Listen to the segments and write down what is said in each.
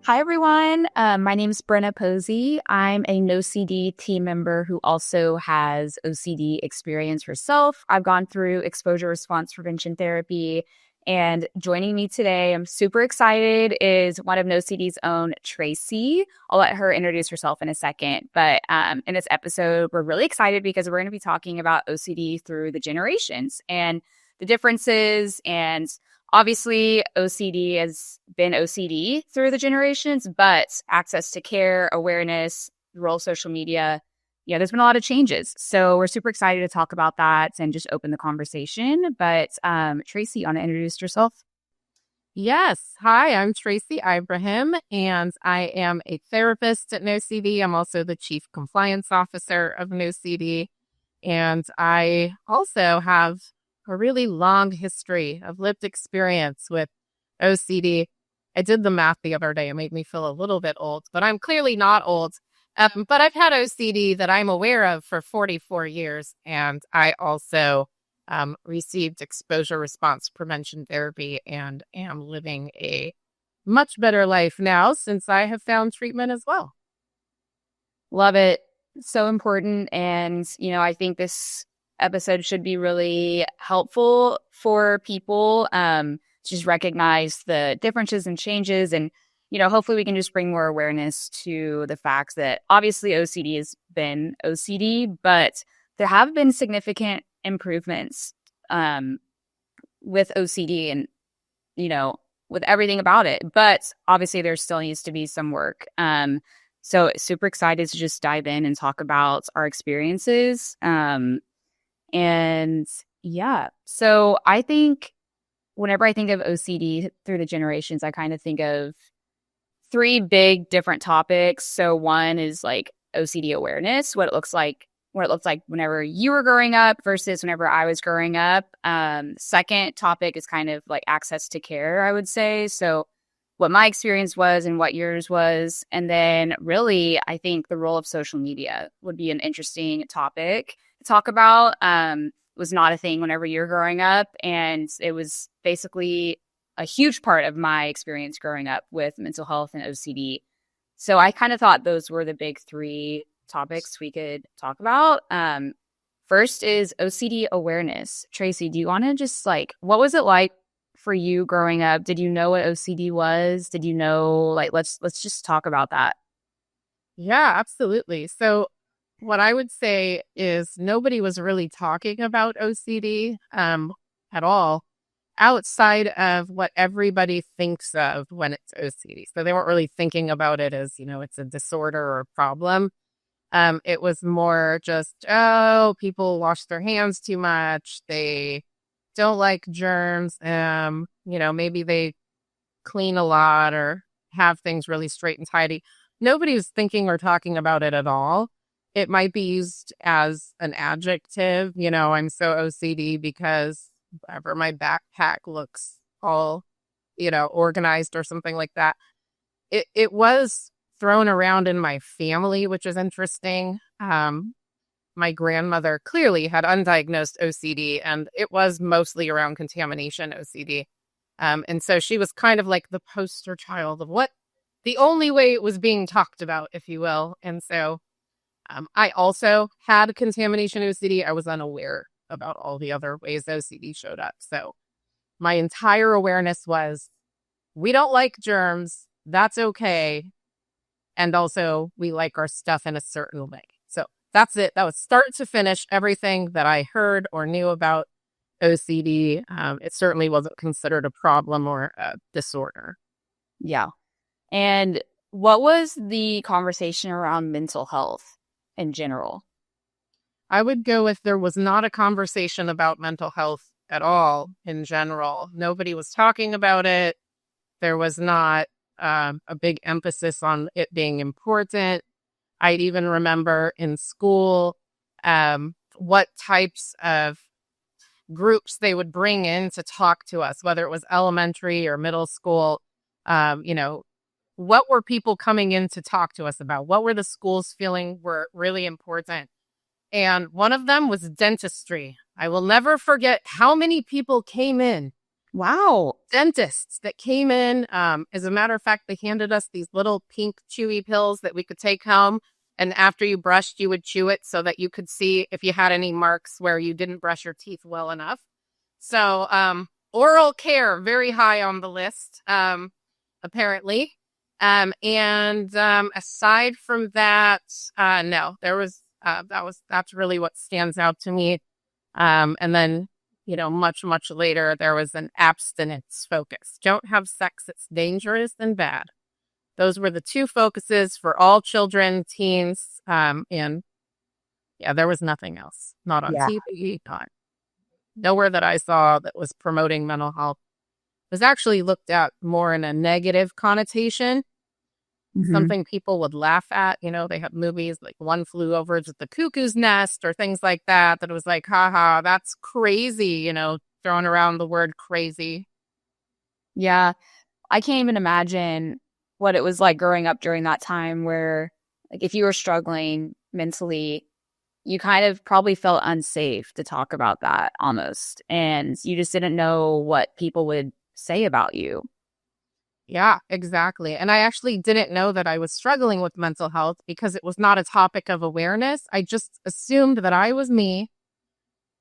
Hi, everyone. My name is Brenna Posey. I'm a NOCD team member who also has OCD experience herself. I've gone through exposure response prevention therapy. And joining me today, I'm super excited, is one of NOCD's own, Tracie. I'll let her introduce herself in a second. But in this episode, we're really excited because we're going to be talking about OCD through the generations and the differences. And obviously, OCD has been OCD through the generations, but access to care, awareness, the role of social media, there's been a lot of changes. So we're super excited to talk about that and just open the conversation. But Tracie, you want to introduce yourself? Yes. Hi, I'm Tracie Ibrahim, and I am a therapist at NOCD. I'm also the Chief Compliance Officer of NOCD, and I also have a really long history of lived experience with OCD. I did the math the other day. It made me feel a little bit old, but I'm clearly not old. But I've had OCD that I'm aware of for 44 years, and I also received exposure response prevention therapy and am living a much better life now since I have found treatment as well. Love it. So important. And, I think this episode should be really helpful for people to just recognize the differences and changes. And, hopefully we can just bring more awareness to the fact that obviously OCD has been OCD, but there have been significant improvements with OCD and, with everything about it. But obviously there still needs to be some work. So super excited to just dive in and talk about our experiences. And yeah, so I think whenever I think of OCD through the generations, I kind of think of three big different topics. So one is like OCD awareness, what it looks like whenever you were growing up versus whenever I was growing up. Second topic is kind of like access to care, I would say. So what my experience was and what yours was. And then really, I think the role of social media would be an interesting topic to talk about. Was not a thing whenever you're growing up. And it was basically a huge part of my experience growing up with mental health and OCD. So I kind of thought those were the big three topics we could talk about. First is OCD awareness. Tracie, do you want to just what was it like for you growing up? Did you know what OCD was? Did you know, let's just talk about that. Yeah, absolutely. So what I would say is nobody was really talking about OCD at all outside of what everybody thinks of when it's OCD. So they weren't really thinking about it as, it's a disorder or a problem. It was more just, people wash their hands too much. They don't like germs. Maybe they clean a lot or have things really straight and tidy. Nobody was thinking or talking about it at all. It might be used as an adjective. I'm so OCD because whatever, my backpack looks all, organized or something like that. It was thrown around in my family, which is interesting. My grandmother clearly had undiagnosed OCD, and it was mostly around contamination OCD. And so she was kind of like the poster child of what the only way it was being talked about, if you will. And so I also had contamination OCD. I was unaware about all the other ways OCD showed up. So my entire awareness was, we don't like germs. That's okay. And also, we like our stuff in a certain way. So that's it. That was start to finish everything that I heard or knew about OCD. It certainly wasn't considered a problem or a disorder. Yeah. And what was the conversation around mental health in general? I would go with there was not a conversation about mental health at all in general. Nobody was talking about it. There was not a big emphasis on it being important. I'd even remember in school what types of groups they would bring in to talk to us, whether it was elementary or middle school. What were people coming in to talk to us about? What were the schools feeling were really important? And one of them was dentistry. I will never forget how many people came in Wow. Dentists that came in. As a matter of fact, they handed us these little pink chewy pills that we could take home. And after you brushed, you would chew it so that you could see if you had any marks where you didn't brush your teeth well enough. So, oral care, very high on the list, apparently. Aside from that, no, that's really what stands out to me. And then, much, much later, there was an abstinence focus. Don't have sex, it's dangerous and bad. Those were the two focuses for all children, teens, and yeah, there was nothing else. Not on Yeah. TV, not nowhere that I saw that was promoting mental health. It was actually looked at more in a negative connotation, Hmm. something people would laugh at. They have movies like One Flew Over the Cuckoo's Nest or things like that, that it was like, haha, that's crazy, throwing around the word crazy. Yeah. I can't even imagine what it was like growing up during that time where, like, if you were struggling mentally, you kind of probably felt unsafe to talk about that almost. And you just didn't know what people would say about you. Yeah, exactly. And I actually didn't know that I was struggling with mental health because it was not a topic of awareness. I just assumed that I was me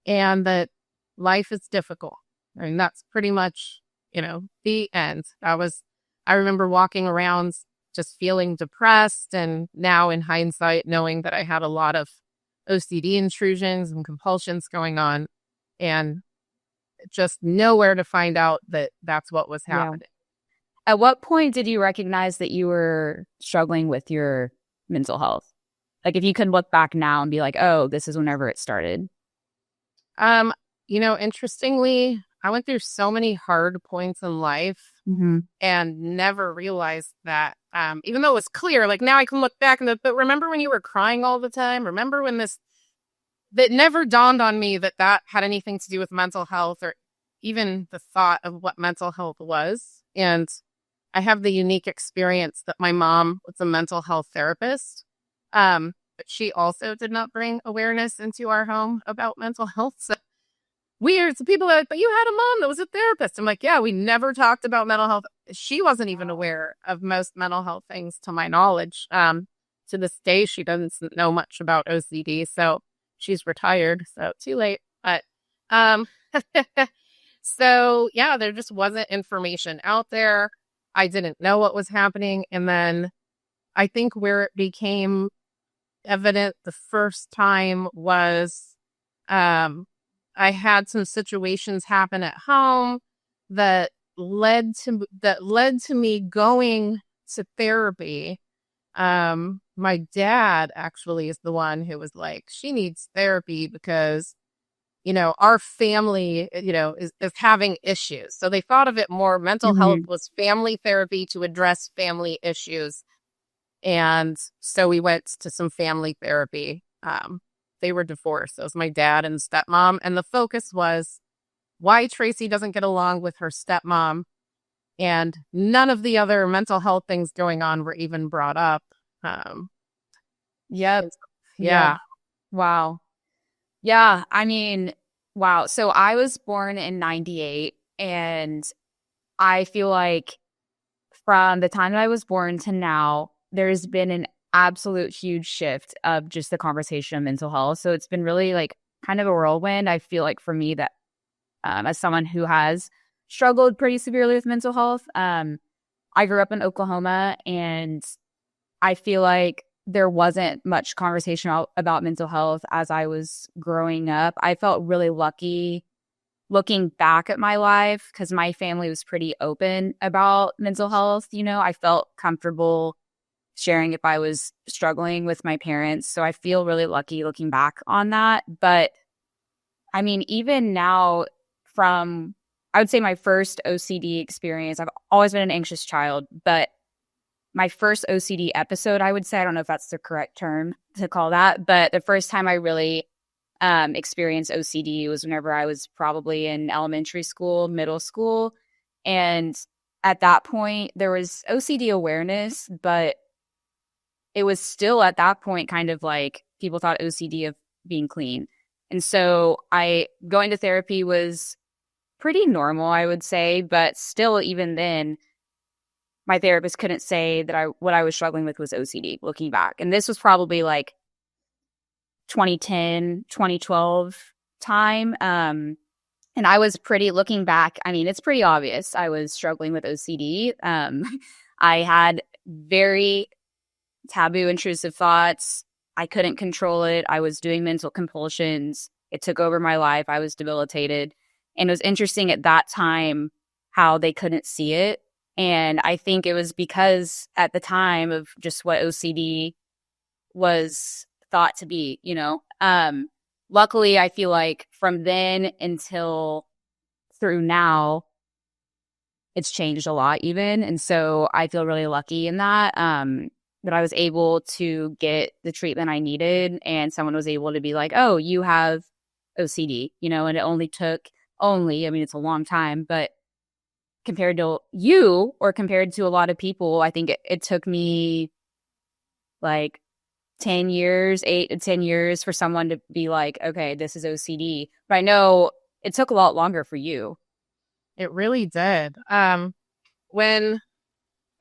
and that life is difficult. I mean, that's pretty much, the end. I remember walking around just feeling depressed. And now in hindsight, knowing that I had a lot of OCD intrusions and compulsions going on and just nowhere to find out that that's what was Yeah. happening. At what point did you recognize that you were struggling with your mental health? Like, if you could look back now and be like, oh, this is whenever it started. Um, Interestingly, I went through so many hard points in life Mm-hmm. and never realized that, even though it was clear, like now I can look back but remember when you were crying all the time? Remember when that never dawned on me that had anything to do with mental health or even the thought of what mental health was. And I have the unique experience that my mom was a mental health therapist. But she also did not bring awareness into our home about mental health. So weird. So people are like, but you had a mom that was a therapist. I'm like, yeah, we never talked about mental health. She wasn't even aware of most mental health things to my knowledge. To this day, she doesn't know much about OCD. So she's retired. So too late. But um, so yeah, there just wasn't information out there. I didn't know what was happening. And then I think where it became evident the first time was I had some situations happen at home that led to me going to therapy. My dad actually is the one who was like, she needs therapy because our family, is having issues. So they thought of it more, mental health Mm-hmm. was family therapy to address family issues. And so we went to some family therapy. They were divorced. It was my dad and stepmom. And the focus was why Tracie doesn't get along with her stepmom. And none of the other mental health things going on were even brought up. Um, Yep. Yeah. yeah. Wow. Yeah. I mean, wow. So I was born in 98, and I feel like from the time that I was born to now, there's been an absolute huge shift of just the conversation of mental health. So it's been really like kind of a whirlwind. I feel like for me that as someone who has struggled pretty severely with mental health, I grew up in Oklahoma, and I feel like there wasn't much conversation about mental health as I was growing up. I felt really lucky looking back at my life because my family was pretty open about mental health. I felt comfortable sharing if I was struggling with my parents. So I feel really lucky looking back on that. But I mean, even now, from I would say my first OCD experience, I've always been an anxious child, but my first OCD episode, I would say, I don't know if that's the correct term to call that, but the first time I really experienced OCD was whenever I was probably in elementary school, middle school. And at that point, there was OCD awareness, but it was still at that point kind of like people thought OCD of being clean. And so going to therapy was pretty normal, I would say, but still, even then, my therapist couldn't say that what I was struggling with was OCD looking back. And this was probably like 2010, 2012 time. And I was looking back, I mean, it's pretty obvious I was struggling with OCD. I had very taboo, intrusive thoughts. I couldn't control it. I was doing mental compulsions. It took over my life. I was debilitated. And it was interesting at that time how they couldn't see it. And I think it was because at the time of just what OCD was thought to be, you know. Luckily, I feel like from then until through now, it's changed a lot even. And so I feel really lucky in that, that I was able to get the treatment I needed and someone was able to be like, oh, you have OCD, you know, and it only took I mean, it's a long time, but compared to you or compared to a lot of people, I think it took me like 10 years, 8 to 10 years for someone to be like, okay, this is OCD. But I know it took a lot longer for you. It really did. When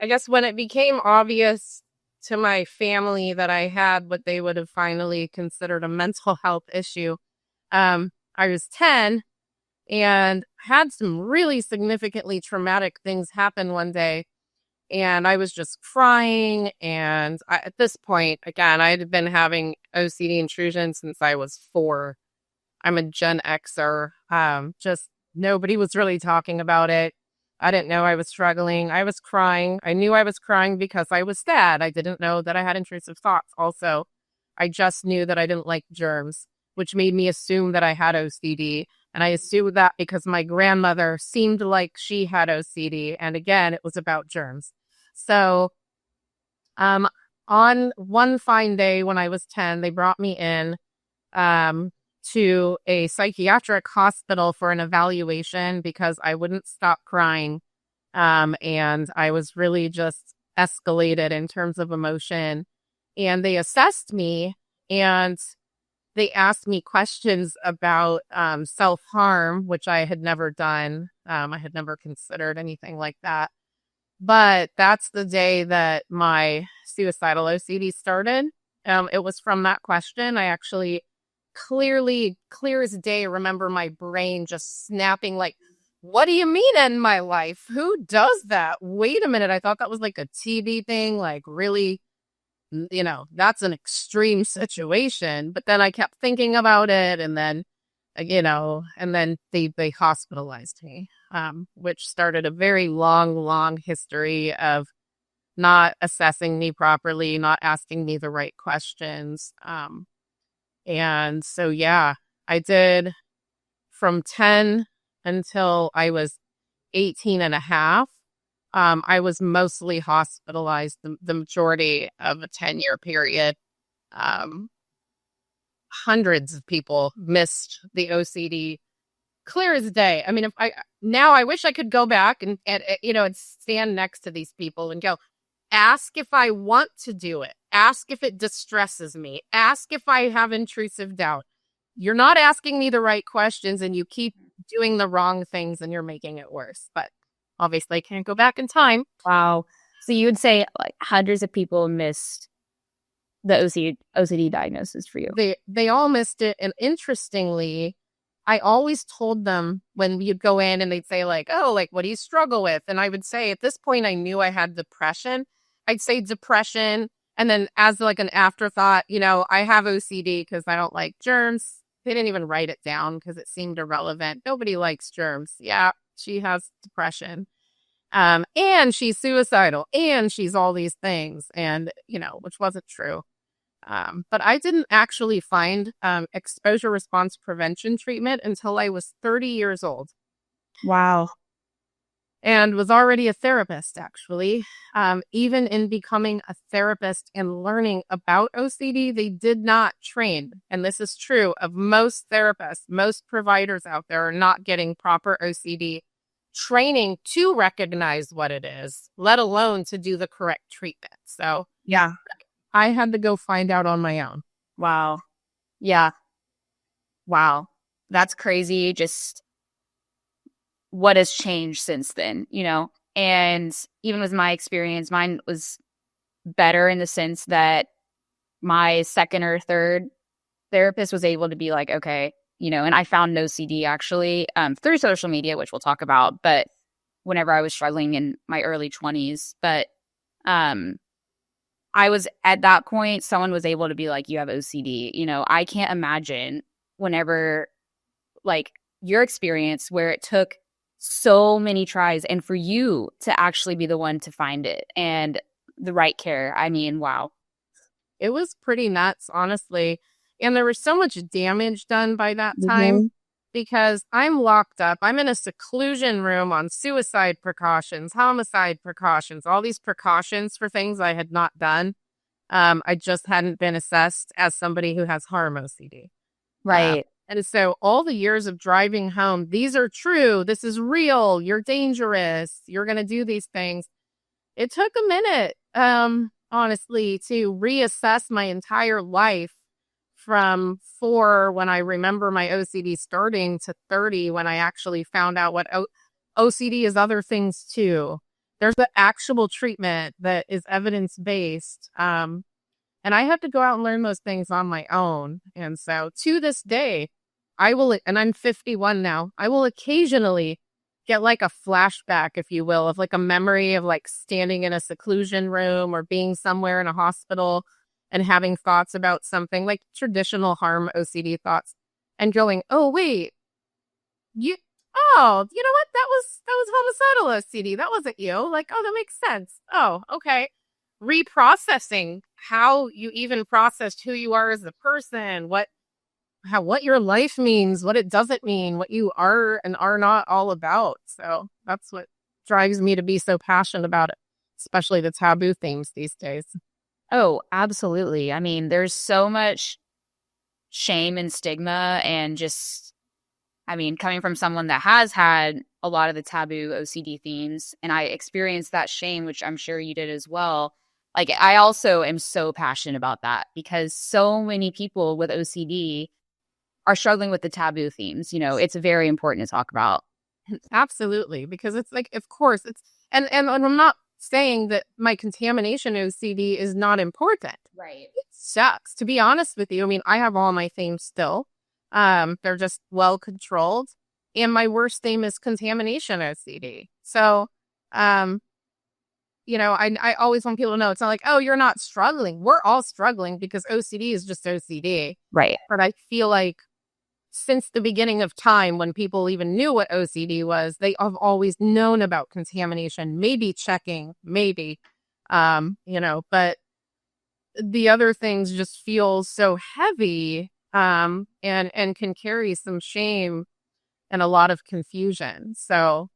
it became obvious to my family that I had what they would have finally considered a mental health issue, I was 10 and had some really significantly traumatic things happen one day. And I was just crying. And at this point, again, I had been having OCD intrusion since I was 4. I'm a Gen Xer. Just nobody was really talking about it. I didn't know I was struggling. I was crying. I knew I was crying because I was sad. I didn't know that I had intrusive thoughts. Also, I just knew that I didn't like germs, which made me assume that I had OCD. And I assumed that because my grandmother seemed like she had OCD. And again, it was about germs. So on one fine day when I was 10, they brought me in to a psychiatric hospital for an evaluation because I wouldn't stop crying. And I was really just escalated in terms of emotion. And they assessed me and they asked me questions about self-harm, which I had never done. I had never considered anything like that. But that's the day that my suicidal OCD started. It was from that question. I actually clear as day, remember my brain just snapping like, what do you mean in my life? Who does that? Wait a minute. I thought that was like a TV thing, like really, you know, that's an extreme situation. But then I kept thinking about it and then, you know, and then they hospitalized me, which started a very long history of not assessing me properly, not asking me the right questions. And so, yeah, I did from 10 until I was 18 and a half. I was mostly hospitalized the majority of a 10-year period. Hundreds of people missed the OCD clear as day. I mean, I wish I could go back and you know, and stand next to these people and go, ask if I want to do it. Ask if it distresses me. Ask if I have intrusive doubt. You're not asking me the right questions and you keep doing the wrong things and you're making it worse. But obviously I can't go back in time. Wow. So you would say like hundreds of people missed the OCD diagnosis for you. They all missed it. And interestingly, I always told them when you'd go in and they'd say like, oh, like, what do you struggle with? And I would say at this point, I knew I had depression. I'd say depression. And then as like an afterthought, you know, I have OCD because I don't like germs. They didn't even write it down because it seemed irrelevant. Nobody likes germs. Yeah, she has depression. And she's suicidal and she's all these things. And, you know, which wasn't true. But I didn't actually find exposure response prevention treatment until I was 30 years old. Wow. And was already a therapist, actually. Even in becoming a therapist and learning about OCD, they did not train. And this is true of most therapists. Most providers out there are not getting proper OCD training to recognize what it is, let alone to do the correct treatment. So, yeah, I had to go find out on my own. Wow. Yeah. Wow. That's crazy. Just what has changed since then, And even with my experience, mine was better in the sense that my second or third therapist was able to be like, okay, and I found NOCD actually through social media, which we'll talk about, but whenever I was struggling in my early 20s. But I was at that point, someone was able to be like, you have OCD. I can't imagine whenever, like, your experience where it took so many tries and for you to actually be the one to find it and the right care. I mean, wow. It was pretty nuts, honestly. And there was so much damage done by that time Mm-hmm. because I'm locked up. I'm in a seclusion room on suicide precautions, homicide precautions, all these precautions for things I had not done. I just hadn't been assessed as somebody who has harm OCD. Right. And so all the years of driving home, these are true. This is real. You're dangerous. You're going to do these things. It took a minute, honestly, to reassess my entire life from 4 when I remember my OCD starting to 30 when I actually found out what OCD is other things too. There's the actual treatment that is evidence-based. And I had to go out and learn those things on my own. And so to this day, and I'm 51 now, I will occasionally get like a flashback, if you will, of like a memory of like standing in a seclusion room or being somewhere in a hospital and having thoughts about something like traditional harm OCD thoughts and going, oh, wait, you know what? That was homicidal OCD. That wasn't you. Like, oh, that makes sense. Oh, okay. Reprocessing how you even processed who you are as a person, what your life means, what it doesn't mean, what you are and are not all about. So that's what drives me to be so passionate about it, especially the taboo themes these days. Oh, absolutely. I mean, there's so much shame and stigma and just, I mean, coming from someone that has had a lot of the taboo OCD themes, and I experienced that shame, which I'm sure you did as well. Like, I also am so passionate about that because so many people with OCD are struggling with the taboo themes. It's very important to talk about. Absolutely, because it's like, of course, and I'm not saying that my contamination OCD is not important. Right. It sucks, to be honest with you. I mean, I have all my themes still. They're just well controlled, and my worst theme is contamination OCD. So, I always want people to know it's not like, oh, you're not struggling. We're all struggling because OCD is just OCD. Right. But I feel like since the beginning of time, when people even knew what OCD was, they have always known about contamination, maybe checking, maybe, but the other things just feel so heavy, and can carry some shame and a lot of confusion. So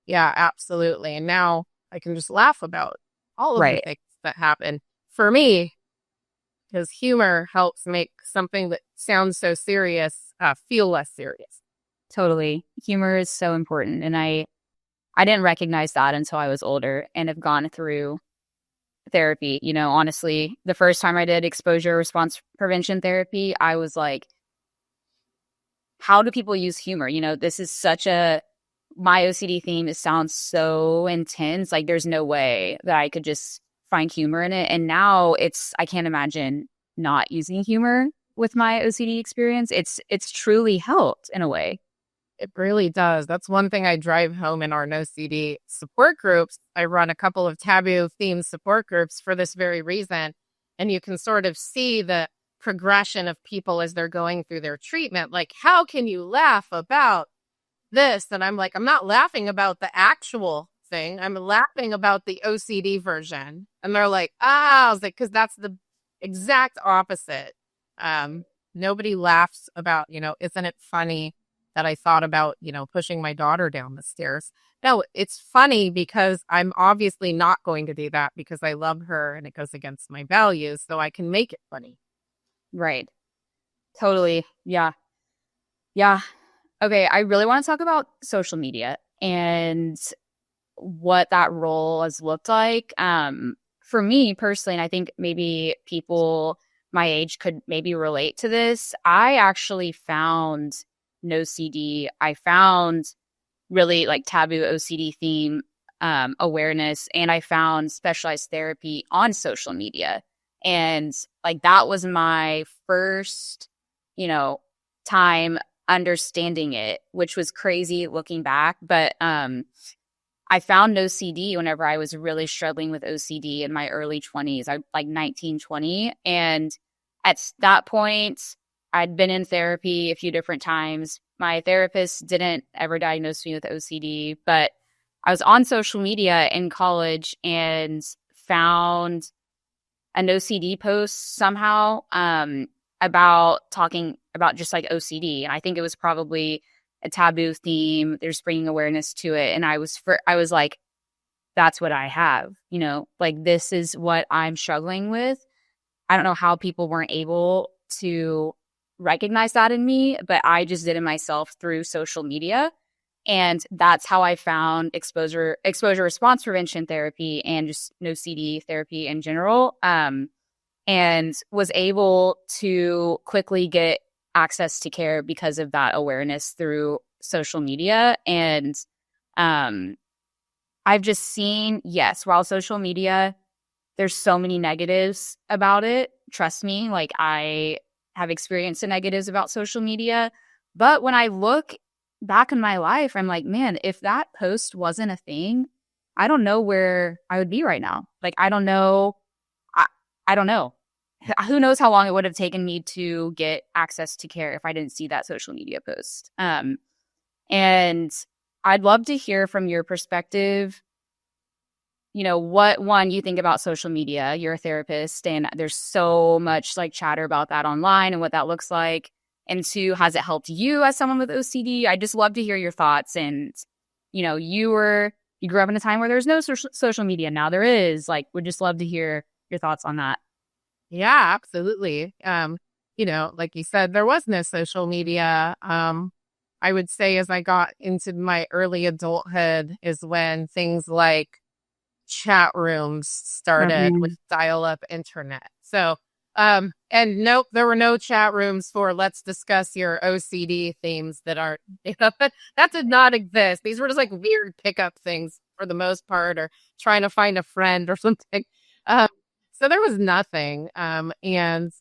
yeah, absolutely. And now I can just laugh about all of the Right. things that happen for me, because humor helps make something that sounds so serious feel less serious. Totally. Humor is so important. And I didn't recognize that until I was older and have gone through therapy. Honestly, the first time I did exposure response prevention therapy, I was like, how do people use humor? This is my OCD theme, it sounds so intense. Like, there's no way that I could just find humor in it. And now I can't imagine not using humor with my OCD experience. It's truly helped in a way. It really does. That's one thing I drive home in our NOCD support groups. I run a couple of taboo themed support groups for this very reason. And you can sort of see the progression of people as they're going through their treatment. Like, how can you laugh about this? And I'm like, I'm not laughing about the actual thing. I'm laughing about the OCD version. And they're like, I was like, because that's the exact opposite. Nobody laughs about, isn't it funny that I thought about, pushing my daughter down the stairs? No, it's funny because I'm obviously not going to do that because I love her and it goes against my values. So I can make it funny. Right. Totally. Yeah. Yeah. Okay. I really want to talk about social media and what that role has looked like. For me personally, and I think maybe people my age could maybe relate to this, I actually found NOCD. I found really like taboo OCD theme awareness, and I found specialized therapy on social media. And like that was my first, you know, time understanding it, which was crazy looking back. But I found OCD whenever I was really struggling with OCD in my early 20s. I like 19, 20. And at that point, I'd been in therapy a few different times. My therapist didn't ever diagnose me with OCD, but I was on social media in college and found an OCD post somehow about talking about just like OCD. And I think it was probably a taboo theme. There's bringing awareness to it. And I was like, that's what I have, you know, like this is what I'm struggling with. I don't know how people weren't able to recognize that in me, but I just did it myself through social media. And that's how I found exposure response prevention therapy and just NOCD therapy in general. And was able to quickly get access to care because of that awareness through social media. And I've just seen, yes, while social media, there's so many negatives about it. Trust me, like I have experienced the negatives about social media. But when I look back in my life, I'm like, man, if that post wasn't a thing, I don't know where I would be right now. Like, I don't know. I don't know. Who knows how long it would have taken me to get access to care if I didn't see that social media post. And I'd love to hear from your perspective, you know, what one you think about social media. You're a therapist and there's so much like chatter about that online and what that looks like. And two, has it helped you as someone with OCD? I just love to hear your thoughts. And, you know, you grew up in a time where there's no social media. Now there is. Like, would just love to hear your thoughts on that. Yeah, absolutely. You know, like you said, there was no social media. I would say as I got into my early adulthood is when things like chat rooms started with dial-up internet. So, and nope, there were no chat rooms for let's discuss your OCD themes that aren't, you know, that did not exist. These were just like weird pickup things for the most part, or trying to find a friend or something. So there was nothing. And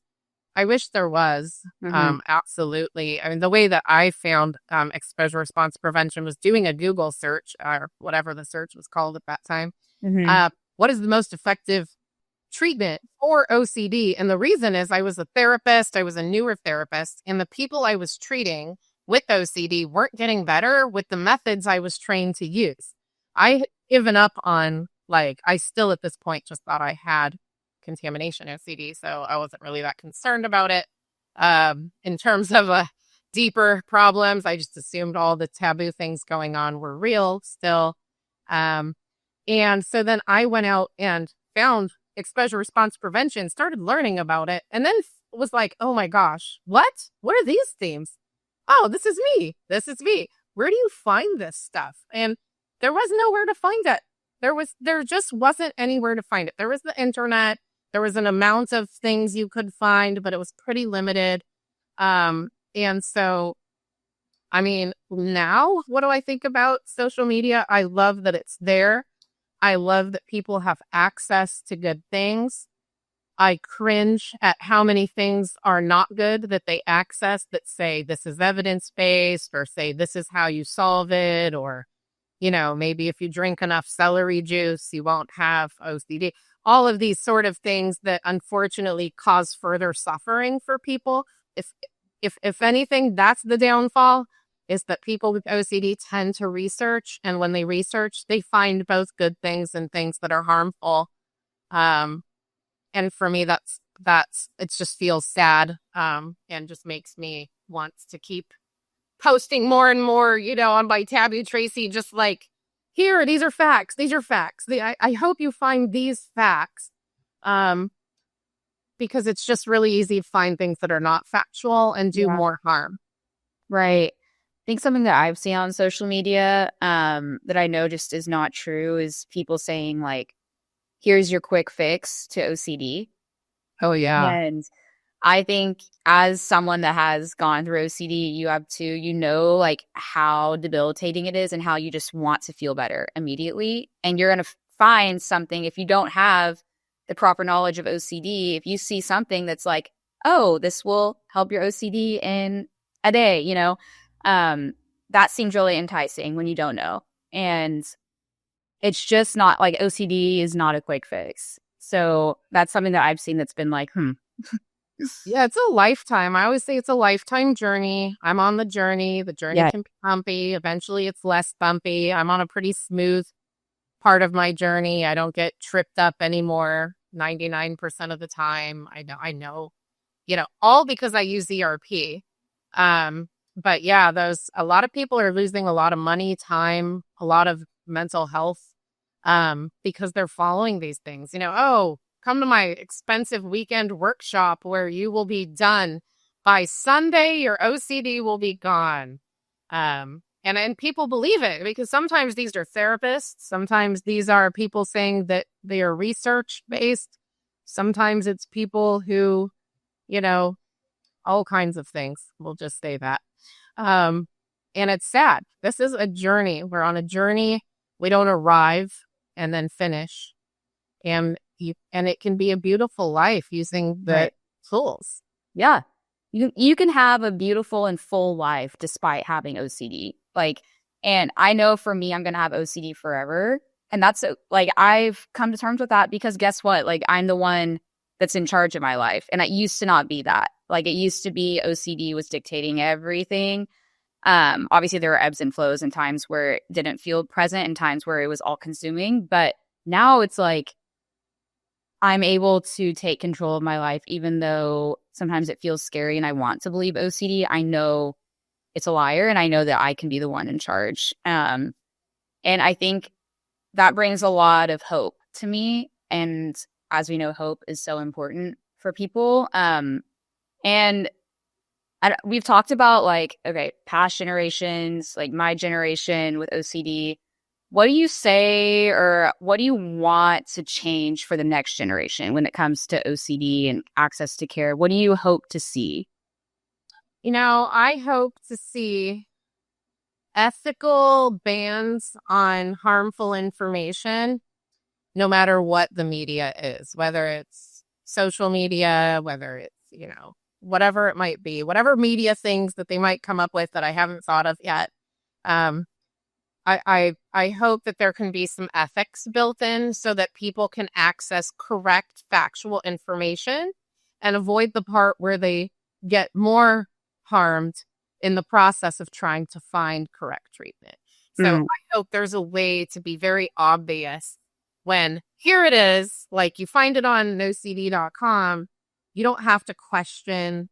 I wish there was. Absolutely. I mean, the way that I found exposure response prevention was doing a Google search or whatever the search was called at that time. What is the most effective treatment for OCD? And the reason is I was a therapist. I was a newer therapist, and the people I was treating with OCD weren't getting better with the methods I was trained to use. I had given up on, like, I still at this point just thought I had contamination OCD, so I wasn't really that concerned about it. In terms of deeper problems, I just assumed all the taboo things going on were real still. And so then I went out and found exposure response prevention, started learning about it, and then was like, oh my gosh, what are these themes? Oh, this is me. This is me. Where do you find this stuff? And there was nowhere to find it. There just wasn't anywhere to find it. There was the internet. There was an amount of things you could find, but it was pretty limited. And so, I mean, now what do I think about social media? I love that it's there. I love that people have access to good things. I cringe at how many things are not good that they access that say this is evidence-based, or say this is how you solve it, or, you know, maybe if you drink enough celery juice, you won't have OCD. All of these sort of things that unfortunately cause further suffering for people. If anything, that's the downfall, is that people with OCD tend to research, and when they research, they find both good things and things that are harmful. And for me, that's it just feels sad, and just makes me want to keep posting more and more, you know, on my taboo Tracie, just like, here, these are facts. These are facts. I hope you find these facts, because it's just really easy to find things that are not factual and do more harm. Right. I think something that I've seen on social media that I know just is not true is people saying, like, here's your quick fix to OCD. Oh, yeah. And I think as someone that has gone through OCD, you have to, like how debilitating it is and how you just want to feel better immediately. And you're going to find something if you don't have the proper knowledge of OCD. If you see something that's like, oh, this will help your OCD in a day, that seems really enticing when you don't know. And it's just not like OCD is not a quick fix. So that's something that I've seen that's been like, Yeah, it's a lifetime. I always say it's a lifetime journey. I'm on the journey. The journey Yeah. can be bumpy. Eventually, it's less bumpy. I'm on a pretty smooth part of my journey. I don't get tripped up anymore 99% of the time. I know, all because I use ERP. But yeah, a lot of people are losing a lot of money, time, a lot of mental health, because they're following these things. Oh, come to my expensive weekend workshop where you will be done by Sunday. Your OCD will be gone. And people believe it because sometimes these are therapists. Sometimes these are people saying that they are research based. Sometimes it's people who, all kinds of things. We'll just say that. And it's sad. This is a journey. We're on a journey. We don't arrive and then finish. And it can be a beautiful life using the tools. Yeah. You can have a beautiful and full life despite having OCD. And I know for me, I'm going to have OCD forever. And that's I've come to terms with that because guess what? I'm the one that's in charge of my life. And it used to not be that. It used to be OCD was dictating everything. Obviously there were ebbs and flows and times where it didn't feel present and times where it was all consuming. But now it's I'm able to take control of my life, even though sometimes it feels scary and I want to believe OCD. I know it's a liar and I know that I can be the one in charge. And I think that brings a lot of hope to me. And as we know, hope is so important for people. And we've talked about past generations, my generation with OCD. What do you say or what do you want to change for the next generation when it comes to OCD and access to care? What do you hope to see? I hope to see ethical bans on harmful information, no matter what the media is, whether it's social media, whether it's, whatever it might be, whatever media things that they might come up with that I haven't thought of yet. I hope that there can be some ethics built in so that people can access correct factual information and avoid the part where they get more harmed in the process of trying to find correct treatment. So I hope there's a way to be very obvious when here it is, you find it on NOCD.com, you don't have to question,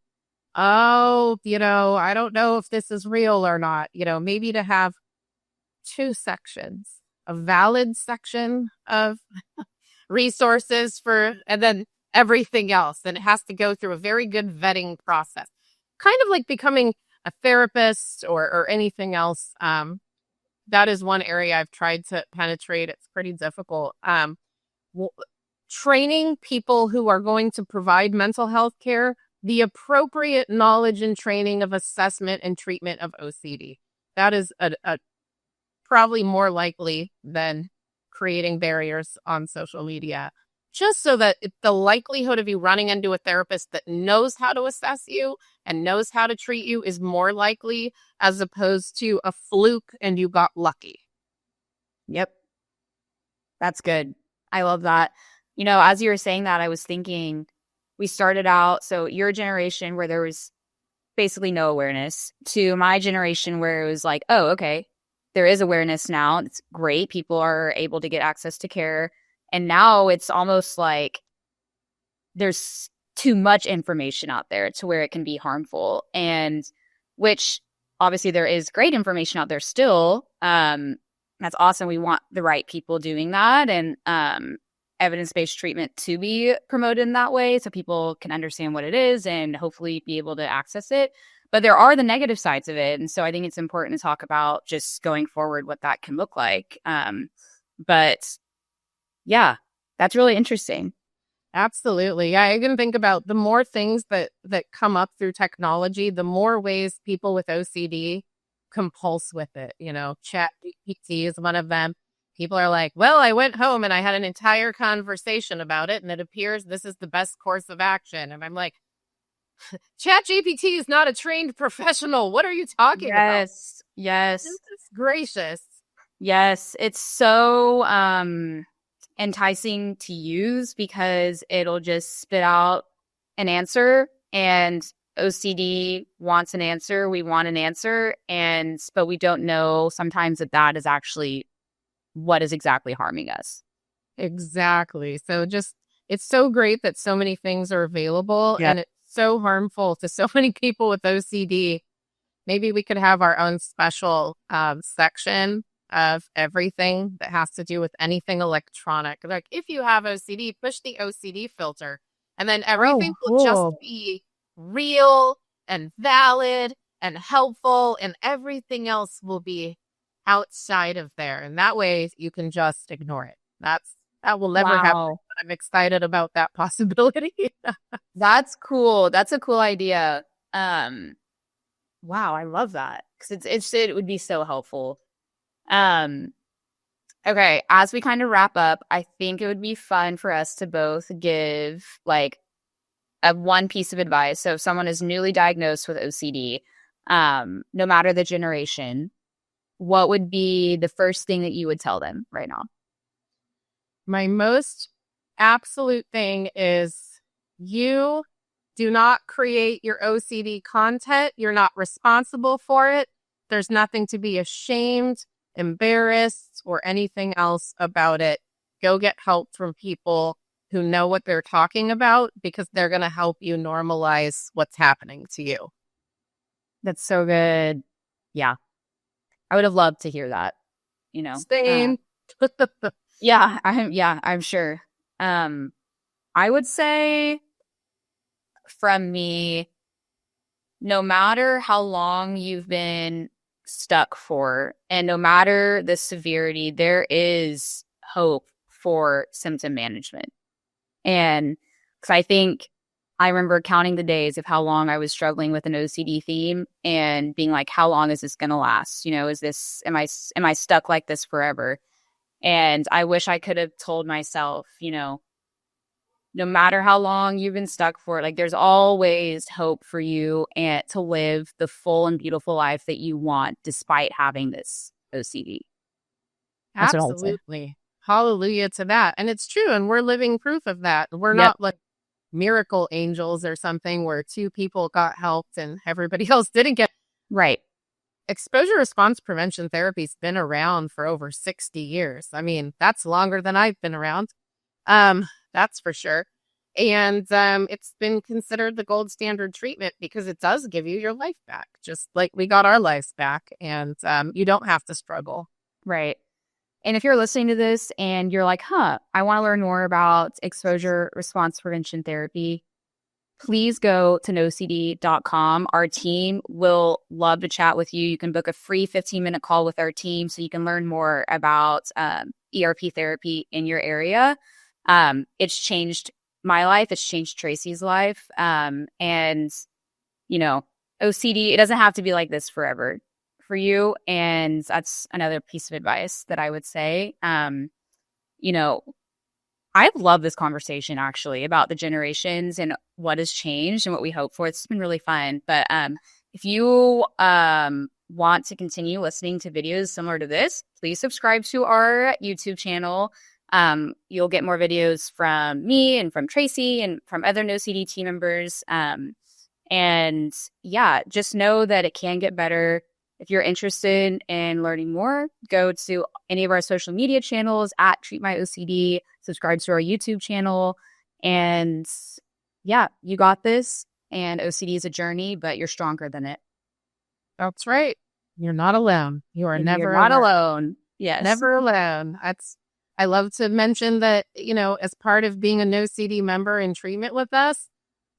I don't know if this is real or not, maybe to have two sections, a valid section of resources and then everything else. And it has to go through a very good vetting process, kind of like becoming a therapist or anything else. That is one area I've tried to penetrate. It's pretty difficult. Training people who are going to provide mental health care, the appropriate knowledge and training of assessment and treatment of OCD. That is a probably more likely than creating barriers on social media, just so that the likelihood of you running into a therapist that knows how to assess you and knows how to treat you is more likely as opposed to a fluke and you got lucky. Yep. That's good. I love that. As you were saying that, I was thinking we started out, so your generation where there was basically no awareness to my generation where it was oh, okay, there is awareness now. It's great. People are able to get access to care. And now it's almost there's too much information out there to where it can be harmful. And which obviously there is great information out there still. That's awesome. We want the right people doing that and evidence-based treatment to be promoted in that way so people can understand what it is and hopefully be able to access it. But there are the negative sides of it. And so I think it's important to talk about just going forward what that can look like. But yeah, that's really interesting. Absolutely. Yeah, I can think about the more things that come up through technology, the more ways people with OCD compulse with it. Chat GPT is one of them. People are like, well, I went home and I had an entire conversation about it, and it appears this is the best course of action. And I'm like, Chat GPT is not a trained professional. What are you talking about? Yes. Yes. Goodness gracious. Yes. It's so enticing to use because it'll just spit out an answer, and OCD wants an answer. We want an answer, but we don't know sometimes that is actually what is exactly harming us. Exactly. So it's so great that so many things are available, Yeah. and it's so harmful to so many people with OCD. Maybe we could have our own special section of everything that has to do with anything electronic. Like, if you have OCD, push the OCD filter, and then everything will just cool. be real and valid and helpful, and everything else will be outside of there. And that way you can just ignore it. That will never happen. Wow. But I'm excited about that possibility. That's cool. That's a cool idea. Wow, I love that because it would be so helpful. Okay, as we kind of wrap up, I think it would be fun for us to both give like a one piece of advice. So if someone is newly diagnosed with OCD, no matter the generation, what would be the first thing that you would tell them right now? My most absolute thing is, you do not create your OCD content. You're not responsible for it. There's nothing to be ashamed, embarrassed, or anything else about it. Go get help from people who know what they're talking about, because they're going to help you normalize what's happening to you. That's so good. Yeah. I would have loved to hear that, Same. Yeah, I'm sure. I would say from me, no matter how long you've been stuck for, and no matter the severity, there is hope for symptom management. And because I remember counting the days of how long I was struggling with an OCD theme and being like, how long is this going to last? Am I stuck like this forever? And I wish I could have told myself, no matter how long you've been stuck for, like, there's always hope for you and to live the full and beautiful life that you want despite having this OCD. That's what I would say. Absolutely. Hallelujah to that. And it's true. And we're living proof of that. We're not like miracle angels or something where two people got helped and everybody else didn't get. Right. Exposure response prevention therapy's been around for over 60 years. I mean, that's longer than I've been around. That's for sure. And it's been considered the gold standard treatment because it does give you your life back, just like we got our lives back. And you don't have to struggle. Right. And if you're listening to this and you're like, I want to learn more about exposure response prevention therapy, please go to NOCD.com. Our team will love to chat with you. You can book a free 15-minute call with our team so you can learn more about ERP therapy in your area. It's changed my life. It's changed Tracie's life. And, OCD, it doesn't have to be like this forever for you. And that's another piece of advice that I would say. I love this conversation actually about the generations and what has changed and what we hope for. It's been really fun. But if you want to continue listening to videos similar to this, please subscribe to our YouTube channel. You'll get more videos from me and from Tracie and from other NOCD team members. And yeah, just know that it can get better. If you're interested in learning more, go to any of our social media channels at Treat My OCD, subscribe to our YouTube channel. And yeah, you got this. And OCD is a journey, but you're stronger than it. That's right. You're not alone. You're never alone. Yes. Never alone. I love to mention that, as part of being a NOCD member in treatment with us,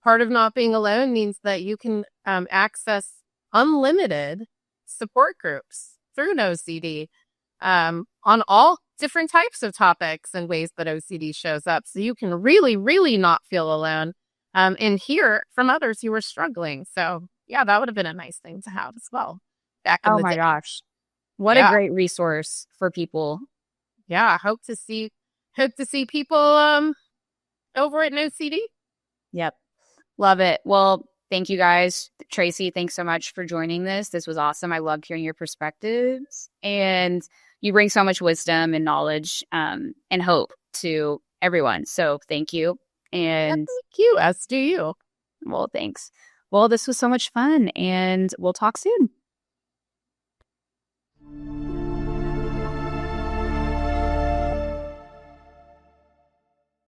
part of not being alone means that you can access unlimited support groups through NOCD on all different types of topics and ways that OCD shows up. So you can really, really not feel alone and hear from others who are struggling. So yeah, that would have been a nice thing to have as well back in Oh the my day. gosh. What a Yeah. great resource for people. Yeah. Hope to see people over at NOCD. Yep. Love it. Well, thank you guys. Tracie, thanks so much for joining this. This was awesome. I loved hearing your perspectives. And you bring so much wisdom and knowledge and hope to everyone. So thank you. Yeah, And thank you, as do you. well, thanks. Well, this was so much fun, and we'll talk soon.